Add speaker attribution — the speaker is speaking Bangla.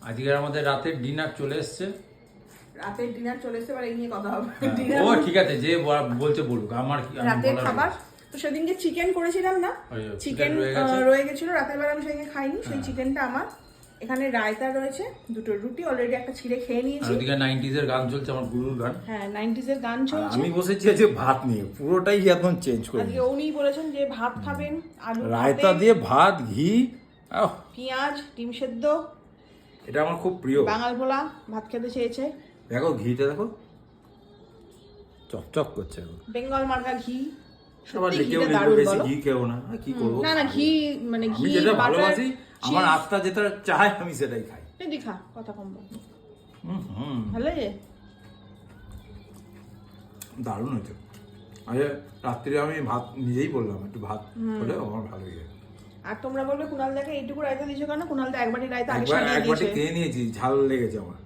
Speaker 1: আজকে আমাদের রাতের ডিনার চলে এসছে।
Speaker 2: রাতের ডিনার চলে এসছে, এবার এই নিয়ে কথা হবে।
Speaker 1: ও ঠিক আছে, যে বলছে বলুক, আমার কি
Speaker 2: রাতের খাবার তো সেদিনকে চিকেন করেছিলাম না, চিকেন রয়ে গেছিল রাতের বেলা, আমি সেদিনকে খাইনি, সেই চিকেনটা আমার। এখানে রায়তা রয়েছে, দুটো রুটি অলরেডি একটা ছিঁড়ে খেয়ে নিয়েছি।
Speaker 1: আর ওদিকে 90s এর গান চলছে, আমার গুরুর গান।
Speaker 2: হ্যাঁ 90s এর গান চলছে।
Speaker 3: আমি বসেছি আজকে ভাত নিয়ে, পুরোটাই একদম চেঞ্জ করে
Speaker 2: আজকে উনি বলেছেন যে ভাত খাবেন, আলু
Speaker 3: রায়তা দিয়ে ভাত, ঘি,
Speaker 2: পেঁয়াজ, ডিম সেদ্ধ,
Speaker 3: এটা আমার খুব প্রিয়।
Speaker 2: বাঙাল ভোলা ভাত খেতে চেয়েছে।
Speaker 3: দেখো ঘিটা দেখো, চকচক করছে এখন।
Speaker 2: বেঙ্গল মার্কা ঘি।
Speaker 3: সবার
Speaker 2: সত্যি
Speaker 3: কেউ
Speaker 2: ঘিটা দারুণ,
Speaker 3: বেশি
Speaker 2: বলো।
Speaker 3: ঘি খেও না, কি করবো।
Speaker 2: না না ঘি মানে ঘি
Speaker 3: আমি যেটা
Speaker 2: butter,
Speaker 3: ভালোবাসি, আমার
Speaker 2: cheese।
Speaker 3: আত্মা যেটা চায় আমি সেটাই খাই।
Speaker 2: এই দেখা কথা কম বল।
Speaker 3: হুম,
Speaker 2: ভালো লাগে।
Speaker 3: দারুণ হয়েছে। আরে রাত্রিরে আমি ভাত নিজেই বললাম একটু ভাত হলে আমার ভালো লাগে।
Speaker 2: আর তোমরা বলবে কুণাল দাকে এইটুকু রায়তা দিছো কেন? কুণাল দা একবারই রায়তা আগে
Speaker 3: একবার
Speaker 2: দিয়ে
Speaker 3: একবারটি
Speaker 2: দিয়েছে।
Speaker 3: খেয়ে নিয়েছি, ঝাল লেগেছে আমার।